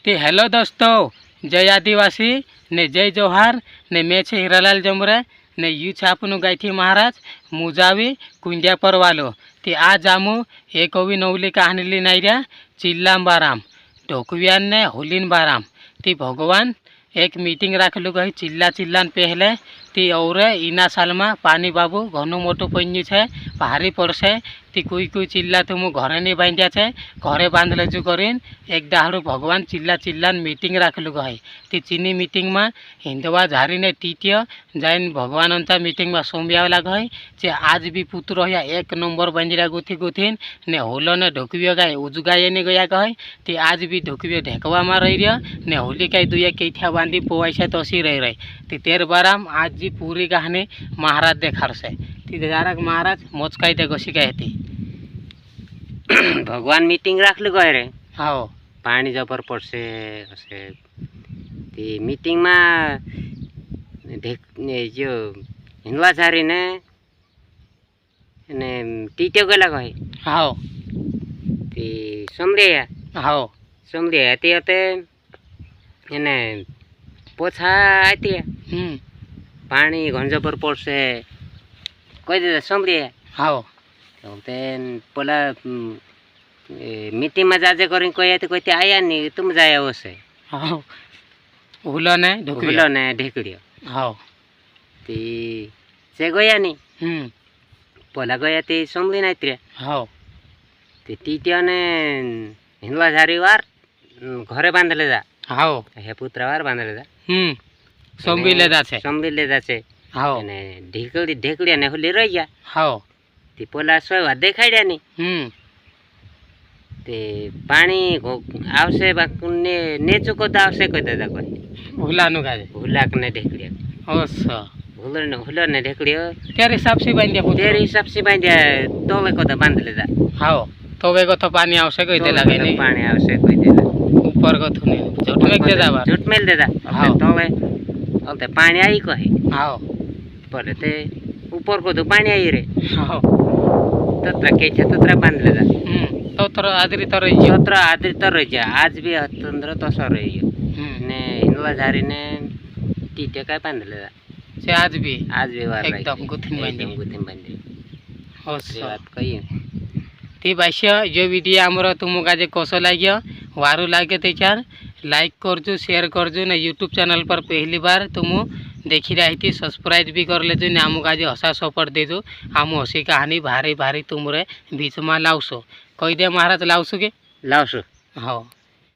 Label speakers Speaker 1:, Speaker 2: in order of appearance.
Speaker 1: તે હેલો દોસ્તો, જય આદિવાસી ને જય જોહાર ને મેં છે હીરાલાલ જમરે ને યુ છે આપણું ગાયથી મહારાજ મુજાવી કુંડિયા પરવાલો તે આ જામુ એક ઓવી નવલી કહાની લઈને આવી રહ્યા ચિલ્લાંબારામ ઢોકવિયાન ને હોલીન બારામ તે ભગવાન એક મીટિંગ રાખેલું કહી ચિલ્લાન પહેલે તે ઔરે ઈના સાલમાં પાણી બાબુ ઘણું મોટું પન્યું છે ભારી પડશે તે કોઈ ચિલ્લા તો હું ઘરે નહીં બાંધ્યા છે ઘરે બાંધ લેજું કરીને એક દાડું ભગવાન ચિલ્લાન મીટિંગ રાખેલું કહે તે ચીની મીટિંગમાં હિંદવા ઝારીને ટીટ્ય જઈને ભગવાન અંતા મીટિંગમાં સોંબ્યાવેલા કહે જે આજ બી પુત્રો હયા એક નંબર બાંધ્યા ગુથીને ને હોલો ને ઢોકવીઓ ગાય ઉજગાઈને ગયા કહે તે આજ બી ઢોકવીઓ ઢેકવામાં રહી રહ્યા ને હોલી કાંઈ દુયા કેઠિયા બાંધી પોવાય છે તો સી રહી તે તેર બારામ આજ બી પૂરી કહાની મહારાજ દેખાડશે તે જરાક મહારાજ મોચકાઈ દે ઘોસી કહે હતી
Speaker 2: ભગવાન મીટિંગ રાખલું કહે રે
Speaker 1: હા
Speaker 2: પાણી જબર પડશે હશે તે મીટિંગમાં જો હિંદવા ઝારીને અને ટીટ્યો ગયેલા કહે
Speaker 1: હા
Speaker 2: તે સમર્યા
Speaker 1: હા
Speaker 2: સમર્યા તે હતે એને પોછા આતી પાણી ઘણ જબર પડશે કહી દીધા સમર્યા
Speaker 1: હા
Speaker 2: તે પેલા મીટિંગમાં જાજે કરીને કોઈ તે આયા નહીં તું જાય હશે
Speaker 1: હા હુલો ને
Speaker 2: ઢેકડ્યો
Speaker 1: હા
Speaker 2: તે જે ગયા નહીં પેલા ગયા તે સોમલી ના ત્ર્યા
Speaker 1: હા
Speaker 2: તે ટીટ્યાને હિંદવા ઝારી વાર ઘરે બાંધી લીધા
Speaker 1: હા
Speaker 2: હે પુત્રા વાર બાંધી લીધા
Speaker 1: સોંબી લીધા છે હા
Speaker 2: અને ઢેકડી અને હોલી રહી ગયા
Speaker 1: હા
Speaker 2: તે પેલા સોય દેખાડ્યા નહીં તે પાણી આવશે ને ચૂકવતા આવશે કોઈ દાદા કોઈ
Speaker 1: હુલાનું ગાજે
Speaker 2: હુલાક ને ઢેકડ્યા
Speaker 1: અચ્છા
Speaker 2: હુલો ને ઢેકડ્યો
Speaker 1: ત્યારે સાપસી બાંધ્યા
Speaker 2: તેરી હિસાબથી બાંધ્યા તોવે કોતા બાંધી લીધા
Speaker 1: હા તો વેગો તો પાણી આવશે કોઈ દે લાગે નહીં
Speaker 2: પાણી આવશે કોઈ દે
Speaker 1: ઉપર ગથું નહીં ઝૂટમેક દેતા બાર
Speaker 2: ઝૂટમેલ દેતા
Speaker 1: હા
Speaker 2: તોવે તે પાણી આવી કહે
Speaker 1: હા
Speaker 2: ભલે તે ઉપર કોતું પાણી આવી રે
Speaker 1: હા
Speaker 2: તત્ર કે છે તત્ર બાંધી લીધા
Speaker 1: તો તરો આદરી તો રહી ગયો
Speaker 2: તત્ર આદરી તો રહી જાય આજ બી તંત્ર તો સો રહી ગયો ને હિંદવા ઝારીને ટીટે કાંઈ બાંધી લીધા
Speaker 1: છે આજ બી
Speaker 2: વાર
Speaker 1: એકદમ ગુથીન
Speaker 2: બાંધી વાત કહીએ
Speaker 1: તે ભાષ્ય જો વિડીયો આમરો तुमको आज कसो लाग्यो वारू लागे ते चार लाइक करजो शेयर करजो ने यूट्यूब चैनल पर पहली बार तुम देखी रही थी सब्सक्राइब भी कर लेजो ने आमको आज हसा सपोर्ट देजो आम हसी कहानी भारी तुमरे बीच में लावशो कही दे महाराज लावशो के
Speaker 2: लावशो
Speaker 1: हाँ।